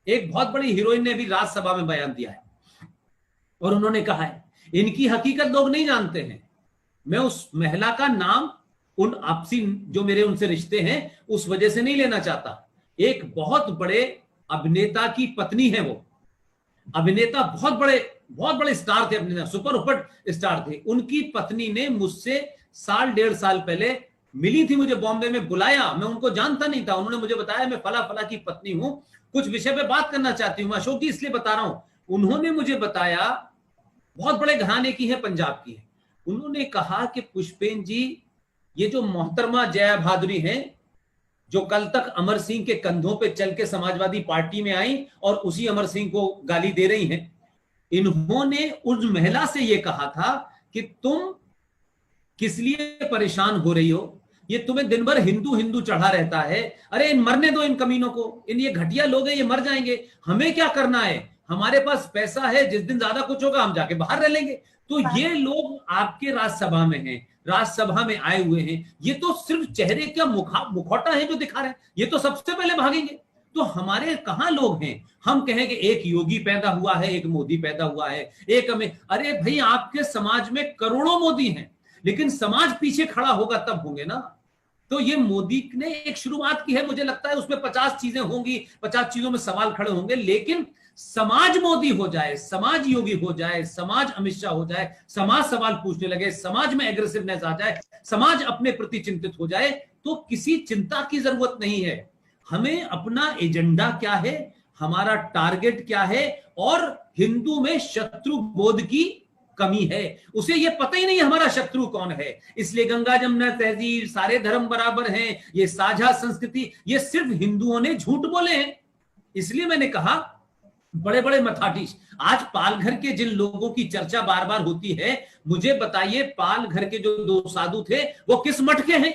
एक बहुत बड़ी हीरोइन ने भी राज्यसभा में बयान दिया है और उन्होंने कहा है इनकी हकीकत लोग नहीं जानते हैं। मैं उस महिला का नाम उन आपसी जो मेरे उनसे रिश्ते हैं उस वजह से नहीं लेना चाहता। एक बहुत बड़े अभिनेता की पत्नी है, वो अभिनेता बहुत बड़े स्टार थे, अभिनेता सुपर स्टार थे। उनकी पत्नी ने मुझसे 1.5 साल पहले मिली थी, मुझे बॉम्बे में बुलाया, मैं उनको जानता नहीं था। उन्होंने मुझे बताया मैं फला फला की पत्नी हूं, कुछ विषय पे बात करना चाहती हूं। अशोक जी इसलिए बता रहा हूं, उन्होंने मुझे बताया बहुत बड़े घराने की है, पंजाब की है। उन्होंने कहा कि पुष्पेन जी ये जो मोहतरमा जया भादुरी है जो कल तक अमर सिंह के कंधों पे चल के समाजवादी पार्टी में आई और उसी अमर सिंह को गाली दे रही हैं, इन्होंने उस महिला से यह कहा था कि तुम किस लिए परेशान हो रही हो, ये तुम्हें दिन भर हिंदू हिंदू चढ़ा रहता है, अरे इन मरने दो इन कमीनों को, इन ये घटिया लोग हैं, ये मर जाएंगे, हमें क्या करना है, हमारे पास पैसा है, जिस दिन ज्यादा कुछ होगा हम जाके बाहर रह लेंगे। तो ये लोग आपके राज्यसभा में हैं, राज्यसभा में आए हुए हैं, ये तो सिर्फ चेहरे का मुखौटा है जो दिखा रहे हैं, ये तो सबसे पहले भागेंगे। तो हमारे कहां लोग हैं, हम कहें कि एक योगी पैदा हुआ है, एक मोदी पैदा हुआ है, एक हमें, अरे भाई आपके समाज में करोड़ों मोदी हैं, लेकिन समाज पीछे खड़ा होगा तब होंगे ना। तो ये मोदी ने एक शुरुआत की है, मुझे लगता है उसमें 50 चीजें होंगी, 50 चीजों में सवाल खड़े होंगे, लेकिन समाज मोदी हो जाए, समाज योगी हो जाए, समाज अमित शाह हो जाए, समाज सवाल पूछने लगे, समाज में एग्रेसिवनेस आ जाए, समाज अपने प्रति चिंतित हो जाए, तो किसी चिंता की जरूरत नहीं है। हमें अपना एजेंडा क्या है, हमारा टारगेट क्या है, और हिंदू में शत्रु बोध की कमी है, उसे ये पता ही नहीं हमारा शत्रु कौन है। इसलिए गंगा जमुना तहजीब, सारे धर्म बराबर हैं, ये साझा संस्कृति, ये सिर्फ हिंदुओं ने झूठ बोले हैं। इसलिए मैंने कहा बड़े बड़े मथाधीश, आज पालघर के जिन लोगों की चर्चा बार बार होती है, मुझे बताइए पालघर के जो 2 साधु थे वो किस मठ के हैं?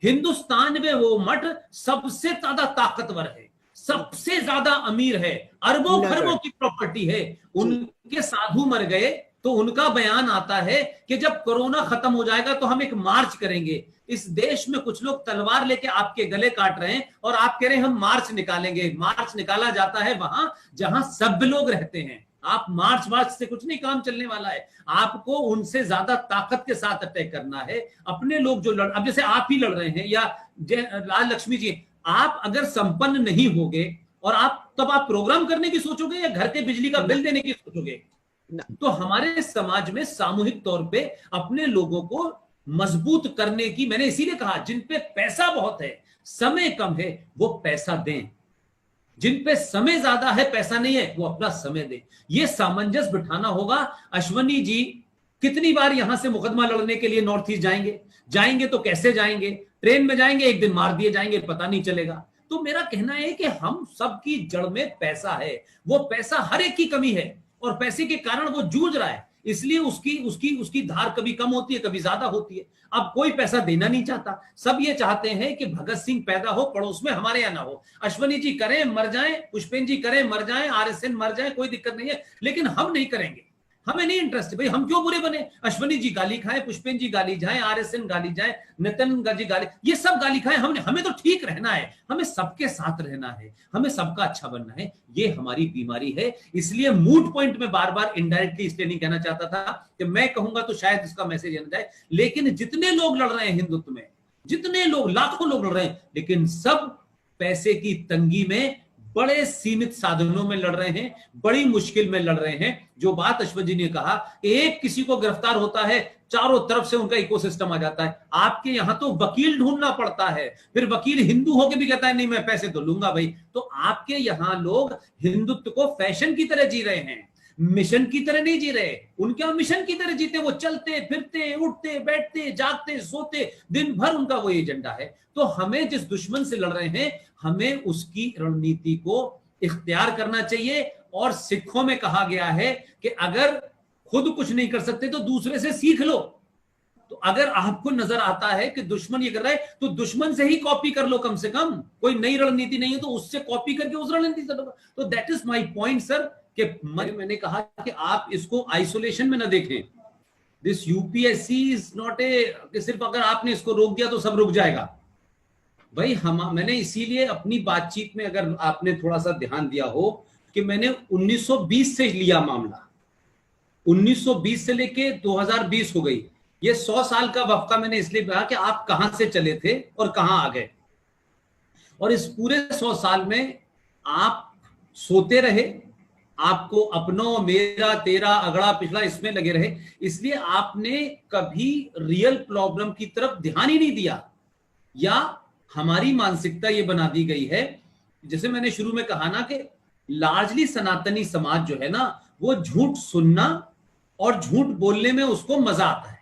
हिंदुस्तान में वो मठ सबसे ज्यादा ताकतवर है, सबसे ज्यादा अमीर है, अरबों खरबों की प्रॉपर्टी है, उनके साधु मर गए तो उनका बयान आता है कि जब कोरोना खत्म हो जाएगा तो हम एक मार्च करेंगे। इस देश में कुछ लोग तलवार लेके आपके गले काट रहे हैं और आप कह रहे हैं हम मार्च निकालेंगे। मार्च निकाला जाता है वहां जहां सभ्य लोग रहते हैं। आप मार्च से कुछ नहीं काम चलने वाला है, आपको उनसे ज्यादा ताकत के साथ अटैक करना है। अपने लोग जो अब जैसे आप ही लड़ रहे हैं या लाल लक्ष्मी जी, आप अगर संपन्न नहीं होगे और तब आप प्रोग्राम करने की सोचोगे या घर के बिजली का बिल देने की सोचोगे? तो हमारे समाज में सामूहिक तौर पे अपने लोगों को मजबूत करने की, मैंने इसीलिए कहा जिन पे पैसा बहुत है समय कम है वो पैसा दें, जिन पे समय ज्यादा है पैसा नहीं है वो अपना समय दें। ये सामंजस्य बिठाना होगा। अश्वनी जी कितनी बार यहां से मुकदमा लड़ने के लिए नॉर्थ ईस्ट जाएंगे तो कैसे जाएंगे? ट्रेन में जाएंगे, एक दिन मार दिए जाएंगे, पता नहीं चलेगा। तो मेरा कहना है कि हम सबकी जड़ में पैसा है, वो पैसा हर एक की कमी है और पैसे के कारण वो जूझ रहा है, इसलिए उसकी धार कभी कम होती है, कभी ज्यादा होती है। अब कोई पैसा देना नहीं चाहता, सब ये चाहते हैं कि भगत सिंह पैदा हो पड़ोस में, हमारे यहां ना हो। अश्वनी जी करें मर जाएं, पुष्पेन जी करें मर जाएं, आरएसएन मर जाए, कोई दिक्कत नहीं है, लेकिन हम नहीं करेंगे, हमें नहीं इंटरेस्ट भाई, हम क्यों बुरे बने? अश्वनी जी गाली खाए, पुष्पेन जी गाली जाए, आरएसएन गाली जाए, नितिन जी गाली, ये सब गाली खाए, हमें तो ठीक रहना है, हमें सबके साथ रहना है, हमें सबका अच्छा बनना है, ये हमारी बीमारी है। इसलिए मूड पॉइंट में बार बार इनडायरेक्टली इसलिए नहीं कहना चाहता था कि मैं कहूंगा तो शायद इसका मैसेज आना जाए, लेकिन जितने लोग लड़ रहे हैं हिंदुत्व में, जितने लोग, लाखों लोग लड़ रहे हैं, लेकिन सब पैसे की तंगी में बड़े सीमित साधनों में लड़ रहे हैं, बड़ी मुश्किल में लड़ रहे हैं। जो बात अश्वथ जी ने कहा, एक किसी को गिरफ्तार होता है चारों तरफ से उनका इकोसिस्टम आ जाता है। आपके यहां तो वकील ढूंढना पड़ता है, फिर वकील हिंदू होके भी कहता है नहीं मैं पैसे तो लूंगा भाई। तो आपके यहां लोग हिंदुत्व को फैशन की तरह जी रहे हैं, मिशन की तरह नहीं जी रहे। उनके मिशन की तरह जीते, वो चलते फिरते, उठते बैठते, जागते सोते, दिन भर उनका वो एजेंडा है। तो हमें जिस दुश्मन से लड़ रहे हैं, हमें उसकी रणनीति को इख्तियार करना चाहिए। और सिखों में कहा गया है कि अगर खुद कुछ नहीं कर सकते तो दूसरे से सीख लो। तो अगर आपको नजर आता है कि दुश्मन ये कर रहा है तो दुश्मन से ही कॉपी कर लो, कम से कम कोई नई रणनीति नहीं है तो उससे कॉपी करके उस रणनीति से। तो that is my point sir, कि मैंने कहा कि आप इसको आइसोलेशन में ना देखें। दिस यूपीएससी इज नॉट कि सिर्फ अगर आपने इसको रोक दिया तो सब रुक जाएगा भाई। मैंने इसीलिए अपनी बातचीत में, अगर आपने थोड़ा सा ध्यान दिया हो, कि मैंने 1920 से लिया मामला, 1920 से लेके 2020 हो गई, ये 100 साल का वक्फा मैंने इसलिए कहा कि आप कहां से चले थे और कहां आ गए। और इस पूरे 100 साल में आप सोते रहे, आपको अपनों मेरा तेरा अगड़ा पिछला इसमें लगे रहे, इसलिए आपने कभी रियल प्रॉब्लम की तरफ ध्यान ही नहीं दिया। या हमारी मानसिकता ये बना दी गई है, जैसे मैंने शुरू में कहा ना कि लार्जली सनातनी समाज जो है ना, वो झूठ सुनना और झूठ बोलने में उसको मजा आता है।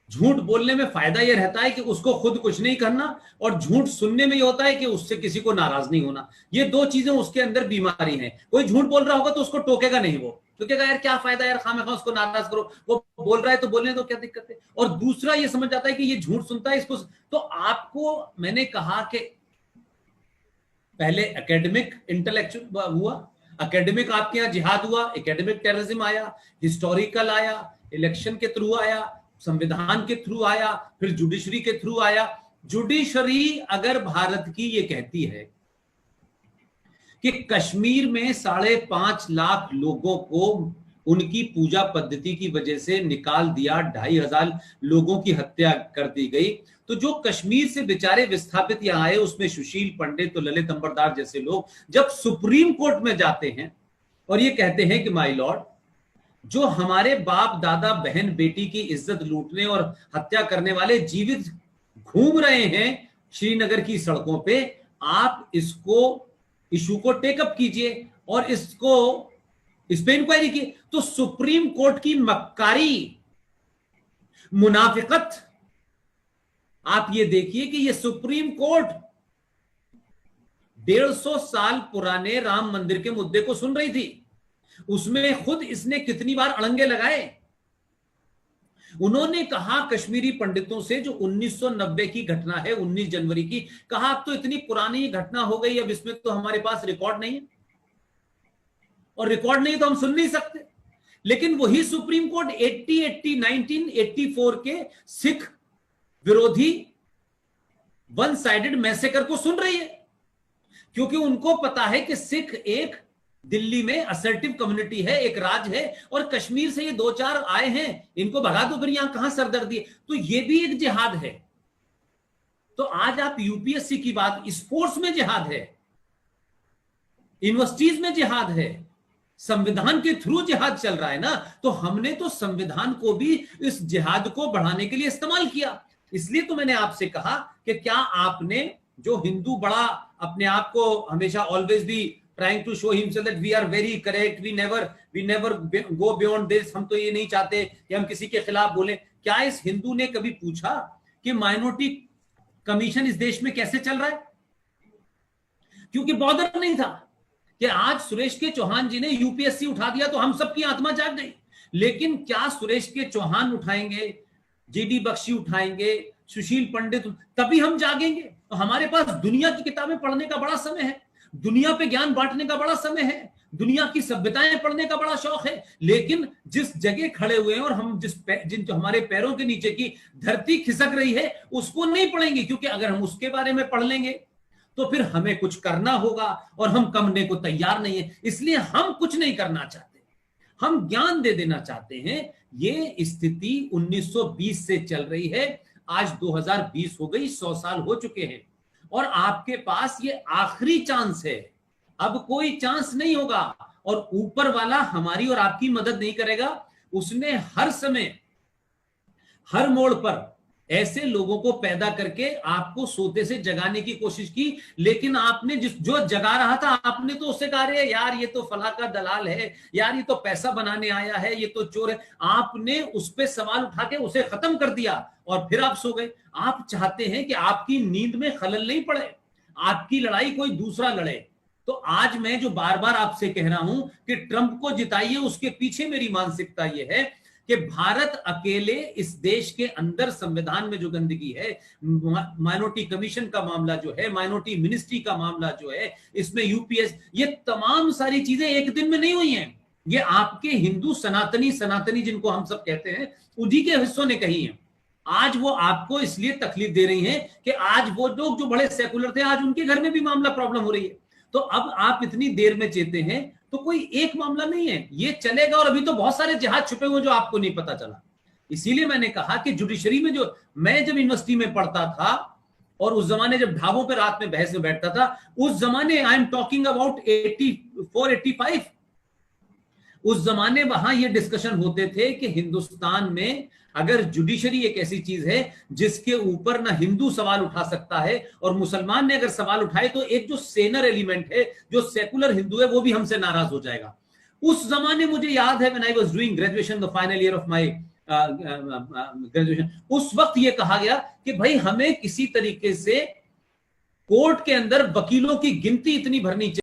झूठ बोलने में फायदा यह रहता है कि उसको खुद कुछ नहीं करना, और झूठ सुनने में यह होता है कि उससे किसी को नाराज नहीं होना। ये दो चीजें उसके अंदर बीमारी हैं। कोई झूठ बोल रहा होगा तो उसको टोकेगा नहीं, वो टोकेगा यार क्या फायदा यार, खामेखा उसको नाराज करो, वो बोल रहा है तो बोलने दो, क्या दिक्कत है। और दूसरा ये समझ जाता है कि ये झूठ सुनता है इसको। तो आपको मैंने कहा कि पहले एकेडमिक इंटेलेक्चुअल हुआ, एकेडमिक आपके यहां जिहाद हुआ, एकेडमिक टेररिज्म आया, हिस्टोरिकल आया, इलेक्शन के थ्रू आया, संविधान के थ्रू आया, फिर जुडिशरी के थ्रू आया। जुडिशरी अगर भारत की ये कहती है कि कश्मीर में 5.5 लाख लोगों को उनकी पूजा पद्धति की वजह से निकाल दिया, 2,500 लोगों की हत्या कर दी गई, तो जो कश्मीर से बेचारे विस्थापित यहां आए, उसमें सुशील पंडित तो ललित अंबरदार जैसे लोग जब सुप्रीम कोर्ट में जाते हैं और ये कहते हैं कि माय लॉर्ड, जो हमारे बाप दादा बहन बेटी की इज्जत लूटने और हत्या करने वाले जीवित घूम रहे हैं श्रीनगर की सड़कों पे, आप इसको इशू को टेकअप कीजिए और इसको इस पे इंक्वायरी की। तो सुप्रीम कोर्ट की मक्कारी, मुनाफिकत, आप ये देखिए कि ये सुप्रीम कोर्ट 150 साल पुराने राम मंदिर के मुद्दे को सुन रही थी, उसमें खुद इसने कितनी बार अड़ंगे लगाए। उन्होंने कहा कश्मीरी पंडितों से, जो 1990 की घटना है 19 जनवरी की, कहा अब तो इतनी पुरानी घटना हो गई, अब इसमें तो हमारे पास रिकॉर्ड नहीं है, और रिकॉर्ड नहीं तो हम सुन नहीं सकते। लेकिन वही सुप्रीम कोर्ट 1984 के सिख विरोधी वन साइडेड मैसेकर को सुन रही है, क्योंकि उनको पता है कि सिख एक दिल्ली में असर्टिव कम्युनिटी है, एक राज है, और कश्मीर से ये 2-4 आए हैं, इनको भगा दो, फिर यहां कहां सरदर्दी है। तो ये भी एक जिहाद है। तो आज आप यूपीएससी की बात, स्पोर्ट्स में जिहाद है, यूनिवर्सिटीज में जिहाद है, संविधान के थ्रू जिहाद चल रहा है ना। तो हमने तो संविधान को भी इस जिहाद को बढ़ाने के लिए इस्तेमाल किया। इसलिए तो मैंने आपसे कहा कि क्या आपने, जो हिंदू बड़ा अपने आप को हमेशा ऑलवेज भी trying to show himself that we are very correct, we never go beyond this, हम तो ये नहीं चाहते कि हम किसी के खिलाफ बोले, क्या इस हिंदू ने कभी पूछा कि माइनॉरिटी कमीशन इस देश में कैसे चल रहा है? क्योंकि बॉर्डर नहीं था कि आज सुरेश के चौहान जी ने यूपीएससी उठा दिया तो हम सबकी आत्मा जाग गई। लेकिन क्या सुरेश के चौहान उठाएंगे, जीडी बख्शी उठाएंगे, सुशील पंडित, तभी हम जागेंगे। तो हमारे पास दुनिया की किताबें पढ़ने का बड़ा समय है, दुनिया पे ज्ञान बांटने का बड़ा समय है, दुनिया की सभ्यताएं पढ़ने का बड़ा शौक है। लेकिन जिस जगह खड़े हुए हैं और हम जिन जो हमारे पैरों के नीचे की धरती खिसक रही है, उसको नहीं पढ़ेंगे, क्योंकि अगर हम उसके बारे में पढ़ लेंगे तो फिर हमें कुछ करना होगा और हम करने को तैयार नहीं है। इसलिए हम कुछ नहीं करना चाहते, हम ज्ञान दे देना चाहते हैं। ये स्थिति 1920 से चल रही है, आज 2020 हो गई, 100 साल हो चुके हैं, और आपके पास ये आखिरी चांस है, अब कोई चांस नहीं होगा। और ऊपर वाला हमारी और आपकी मदद नहीं करेगा। उसने हर समय हर मोड़ पर ऐसे लोगों को पैदा करके आपको सोते से जगाने की कोशिश की, लेकिन आपने जो जगा रहा था, आपने तो उससे कहा रे यार ये तो फला का दलाल है, यार ये तो पैसा बनाने आया है, ये तो चोर है। आपने उस पर सवाल उठा के उसे खत्म कर दिया और फिर आप सो गए। आप चाहते हैं कि आपकी नींद में खलल नहीं पड़े, आपकी लड़ाई कोई दूसरा लड़े। तो आज मैं जो बार बार आपसे कह रहा हूं कि ट्रंप को जिताइए, उसके पीछे मेरी मानसिकता यह है कि भारत अकेले इस देश के अंदर संविधान में जो गंदगी है, माइनॉरिटी कमीशन का मामला जो है, माइनॉरिटी मिनिस्ट्री का मामला जो है, इसमें यूपीएस, ये तमाम सारी चीजें एक दिन में नहीं हुई हैं। ये आपके हिंदू सनातनी जिनको हम सब कहते हैं, उन्हीं के हिस्सों ने कही है। आज वो आपको इसलिए तकलीफ दे रही हैं कि आज वो लोग जो बड़े सेकुलर थे, आज उनके घर में भी मामला प्रॉब्लम हो रही है। तो अब आप इतनी देर में चेते हैं, तो कोई एक मामला नहीं है, ये चलेगा। और अभी तो बहुत सारे जहाज छुपे हुए जो आपको नहीं पता चला। इसीलिए मैंने कहा कि जुडिशरी में जो मैं जब यूनिवर्सिटी में पढ़ता था और उस जमाने जब ढाबों पे रात में बहस में बैठता था, उस जमाने आई एम टॉकिंग अबाउट 84 85, उस जमाने वहां ये डिस्कशन होते थे कि हिंदुस्तान में अगर जुडिशरी एक ऐसी चीज है जिसके ऊपर ना हिंदू सवाल उठा सकता है, और मुसलमान ने अगर सवाल उठाए तो एक जो सेनर एलिमेंट है, जो सेकुलर हिंदू है, वो भी हमसे नाराज हो जाएगा। उस जमाने मुझे याद है when I was doing graduation, the final year of my graduation, उस वक्त ये कहा गया कि भाई हमें किसी तरीके से कोर्ट के अंदर वकीलों की गिनती इतनी भरनी चाहिए